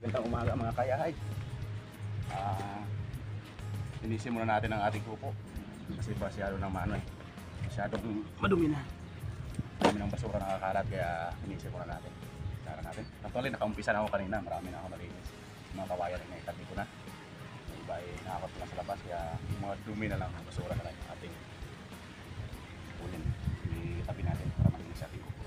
Magandang umaga mga kayahay. Linisin muna natin ang ating kupo. Kasi masyado ng masyadong madumi na. Marami ng basura nakakalat kaya linisin muna natin. Tara natin. Actually nakaumpisa na ako kanina. Marami na ako nalinis. Mga kawayan na itabi ko na. Yung iba ay nakakot na sa labas kaya yung mga dumi na lang, basura na lang yung ating ulin. Itabi natin para malinis ating kupo.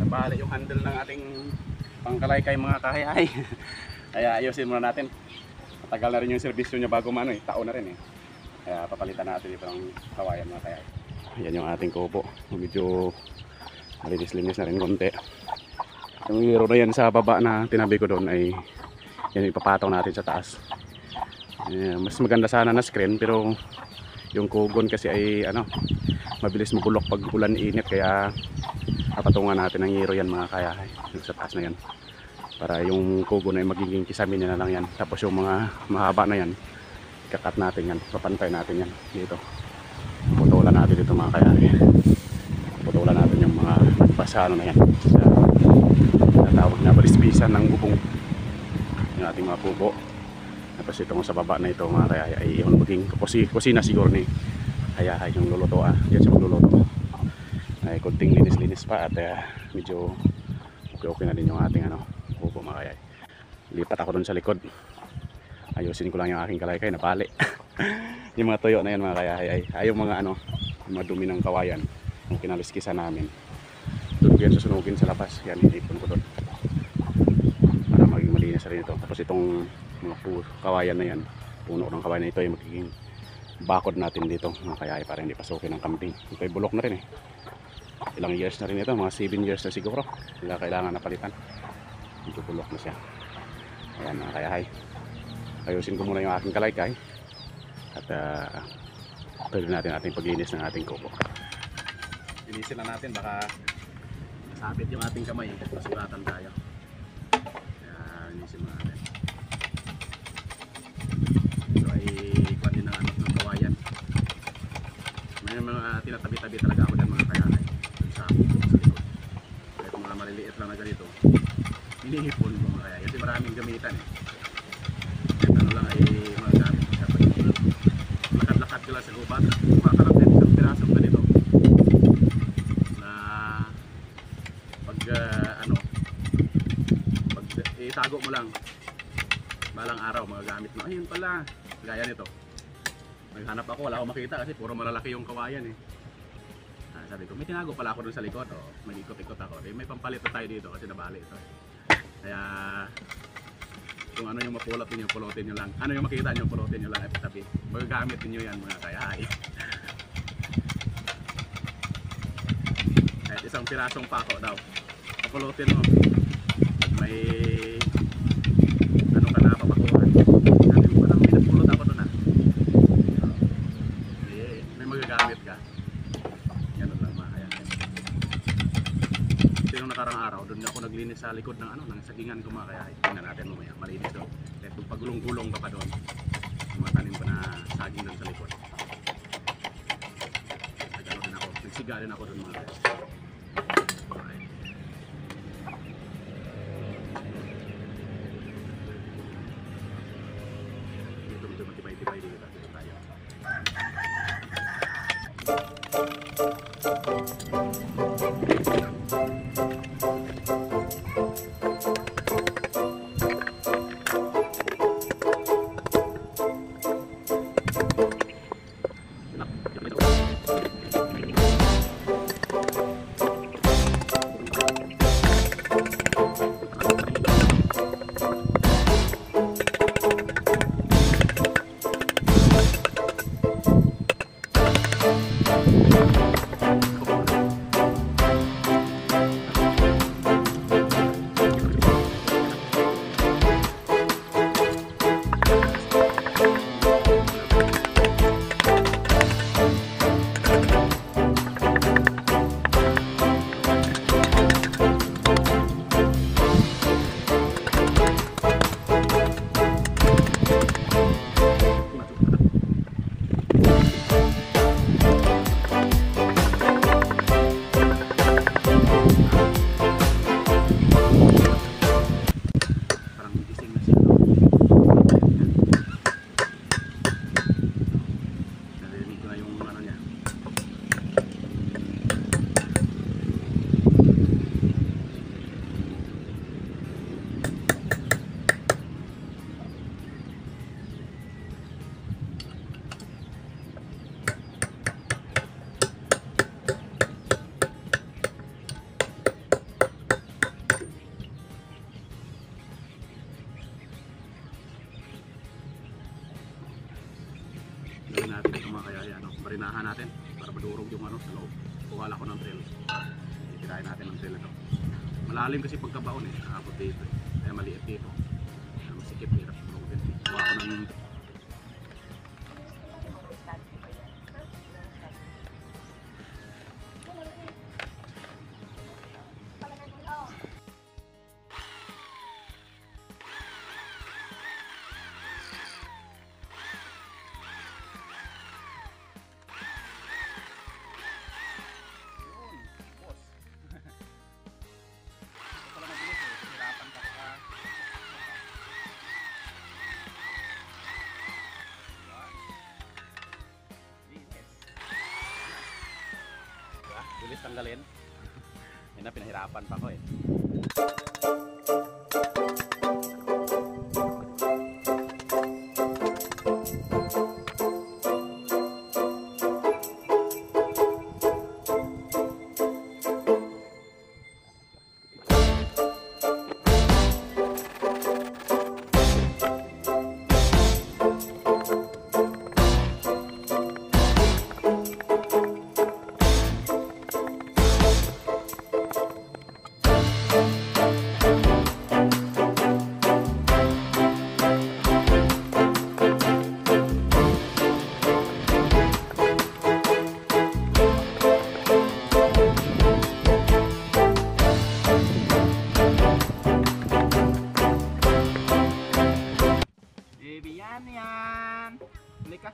Nabali yung handle ng ating pangkalaykay mga kahayahay. Kaya ayusin muna natin. Matagal na rin yung servisyo niya bago taon na rin eh. Kaya papalitan natin ito ng kawayan mga kahayahay. Ayan yung ating kupo. Medyo malinis-linis na rin konti. Yung hero na yan sa baba na tinabi ko doon ay yan ipapataw natin sa taas. Mas maganda sana na screen pero yung kugon kasi ay mabilis mabulok pag ulan init kaya papatungan natin ng hero yan mga kayahay yung sa taas na yan para yung kugon ay magiging kisame niya na lang yan. Tapos yung mga mahaba na yan ikakat natin yan, papantay natin yan dito, putulan natin dito mga kayahay, putulan natin yung mga nagpasa na yan sa natawag na balispisan ng bubong yung ating mga kubo. Tapos itong sa baba na ito mga kayahay ay yung maging kusina siguro ni kayahay yung luluto diyan siya magluluto ay kunting linis-linis pa at medyo okay na din yung ating kubo mga kayahay. Lipat ako dun sa likod, ayusin ko lang yung aking kalaykay na pali. Yung mga tuyo na yan mga kayahay ay yung mga mga dumi ng kawayan yung kinaliskisan namin tulog yan susunugin sa labas, yan ipon ko dun para maging malinis rin ito. Tapos itong mga kawayan na yan, puno ng kawayan na ito ay magiging bakod natin dito mga kayahay para hindi pasukin ng kambing. Ito ay bulok na rin ilang years na rin ito, mga 7 years na siguro kailangan napalitan. Ito bulok na siya. Ayan mga kayahay, ayusin ko muna yung aking kalaykay at tuloy natin ating paglinis ng ating kubo. Linisin na natin baka nasabit yung ating kamay, masulatan tayo. Kaya linisin mo natin. Ito ay ikuan din ng kawayan. May mga tinatabi-tabi talaga ako dyan mga kayahay sa likod. Kahit mga maliliit lang na ganito hinihipon ko mga kayahay kasi maraming gamitan kahit lang ay mga gamit kapag lakad-lakad ka lang sa gubat makakarap din isang pirasong ganito na pag pag itago mo lang balang araw magagamit mo. Ayun pala, gaya nito. Naghanap ako, wala akong makita kasi puro malalaki yung kawayan eh. Sabi ko, may tinago pala ako dun sa likod. Oh, mag-ikot-ikot ako. Eh, may pampalit na tayo dito kasi nabali ito. Kaya, kung ano yung mapulot ninyo, pulutin nyo lang. Ano yung makita nyo, pulutin nyo lang at tabi. Magagamit ninyo yan mga kayahay. Kahit isang pirasong pako daw. Papulutin mo. May ano ka na papakuhan. Sabi mo parang may nagpulot ako doon may magagamit ka. Ganun lang mga kaya. Kasi nung nakarang araw, doon ako naglinis sa likod ng ng sagingan ko mga kaya. Tingnan natin mamaya, malinis doon. Kahit kung pagulong-gulong ka pa doon, matanim ko na saging doon sa likod. Nagano din ako, nagsiga din ako doon mga kaya. Dito matibay-tibay dito tayo. Gawin natin ito mga kaya marinahan natin para madurog yung sa loob. Kuhala ko ng drill. Itirahin natin ng drill ito. Malalim kasi pagkabaon nakabot dito kaya maliit dito. Masikip hirap durog din. Kuha ko ng bilis tanggalin. Yan na, pinahirapan pa ko Yan. Balik ka.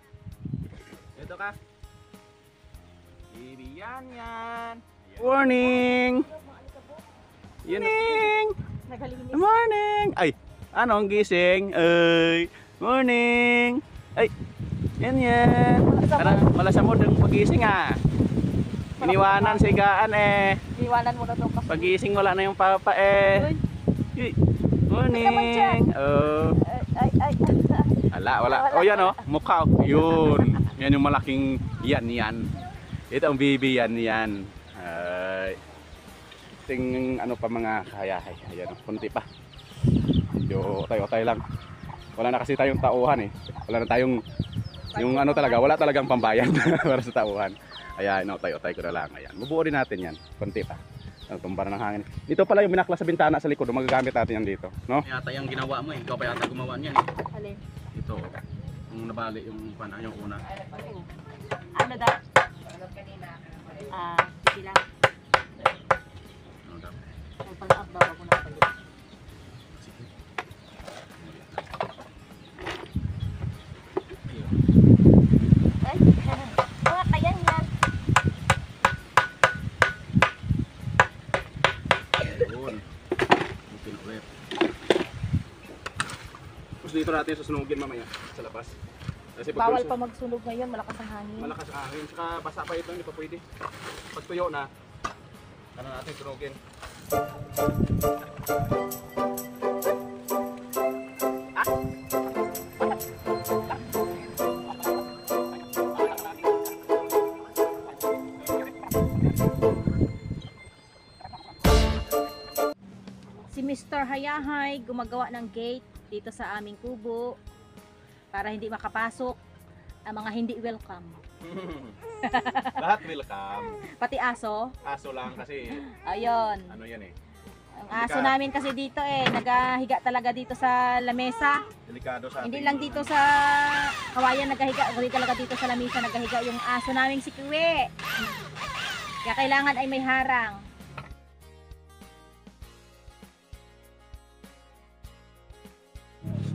Ito ka. Yan. Morning. Morning. Good morning. Ay, anong gising? Ay, morning. Ay, yan. Malas mo ng pagising Iniwanan sigaan Iniwanan mo na ito. Pagising wala na yung papa Morning. Oh. Wala. O yan o, mukha. Yun. Yan yung malaking yan. Ito ang bibi yan. Ting ano pa mga kahayahay. Ayan o, kunti pa. Medyo tayo lang. Wala na kasi tayong tauhan eh. Wala na tayong, yung ano talaga, wala talagang pambayad para sa tauhan. Ayan, no, tayo ko na lang. Ayan, bubuo din natin yan. Kunti pa. Tumba na ng hangin. Dito pala yung binakla sa bintana sa likod. Magagamit natin yan dito. No? Yata yung ginawa mo eh. Ikaw pa yata gumawa niyan eh. Alin? Ito. Yung nabali yung yung una. Ano daw? Sige lang. Ano daw? May pang-up daw ako nakapalit. Sige. Ay, mga kayan yan. Yun. Mungkin ulit. Tapos dito natin susunugin mamaya sa labas. Kasi Bawal pa magsunog ngayon, malakas ang hangin. Malakas ang hangin. Saka basa pa ito, hindi pa pwede. Pag tuyo na, ano natin sunugin. Si Mr. Hayahay gumagawa ng gate dito sa aming kubo para hindi makapasok ang mga hindi welcome. Lahat welcome. Pati aso. Aso lang kasi, Ayun. ano yan eh. Ang aso namin kasi dito nagahiga talaga dito sa lamesa. Delikado sa Hindi ating lang dito sa kawayan nagahiga, kundi talaga dito sa lamesa nagahiga yung aso naming si Kiwi. Kaya kailangan ay may harang.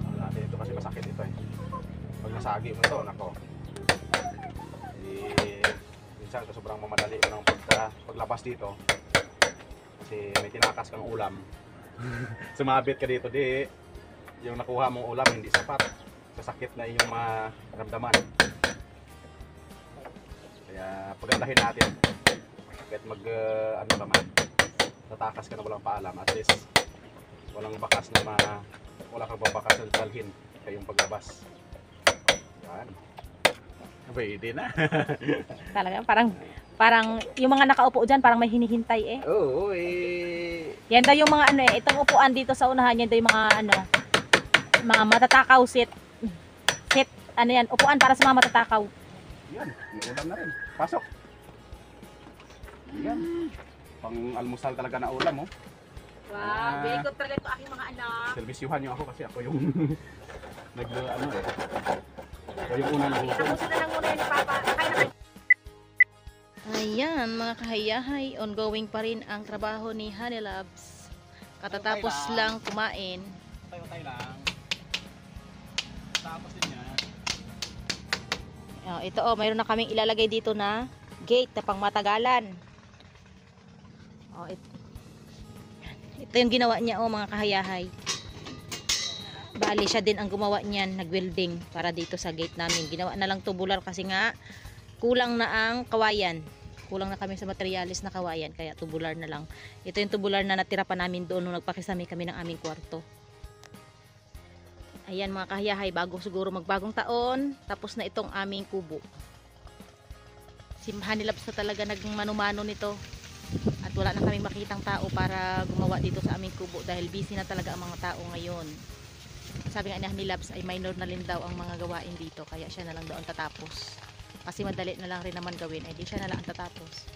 Ano natin ito kasi masakit ito eh. Pag nasagi mo ito, nako. Minsan sobrang mamadali ko ng paglabas dito. Kasi may tinakas kang ulam. Sumabit ka dito, di yung nakuha mong ulam hindi sapat. Sasakit na inyong maramdaman. Kaya pagandahin natin. Kahit ano naman, tatakas ka na walang paalam. At least walang bakas na wala kang babakas na dalhin kayong paglabas. Yan. Pwede na. Talaga parang yung mga nakaupo diyan parang may hinihintay eh. Oo, eh. Yan daw yung mga itong upuan dito sa unahan yan daw yung mga matatakaw seat. Ano yan, upuan para sa mga matatakaw. Yan, may ulam na rin. Pasok. Yan. Pang almusal talaga na ulam, oh. Wow, very good talaga ito aking mga anak. Serbisyuhan niyo ako kasi ako yung ako yung unang nahutom. Tapusin na lang muna yan ni Papa. Ayan mga kahayahay, ongoing pa rin ang trabaho ni Honey Loves. Katatapos lang kumain. Tayo lang. Tapos din yan. Ito mayroon na kaming ilalagay dito na gate na pangmatagalan. Ito yung ginawa niya mga kahayahay. Bali siya din ang gumawa niyan, nag-welding para dito sa gate namin. Ginawa na lang tubular kasi nga kulang na ang kawayan. Kulang na kami sa materialis na kawayan kaya tubular na lang. Ito yung tubular na natira pa namin doon nung nagpakisami kami ng aming kwarto. Ayan mga kahayahay, bago siguro magbagong taon, tapos na itong aming kubo. Si Honey Loves na talaga nagmano-mano nito. At wala na kaming makitang tao para gumawa dito sa aming kubo dahil busy na talaga ang mga tao ngayon. Sabi nga ni Honey Loves ay minor na rin daw ang mga gawain dito kaya siya na lang daw ang tatapos. Kasi madali na lang rin naman gawin, ay di siya na lang ang tatapos.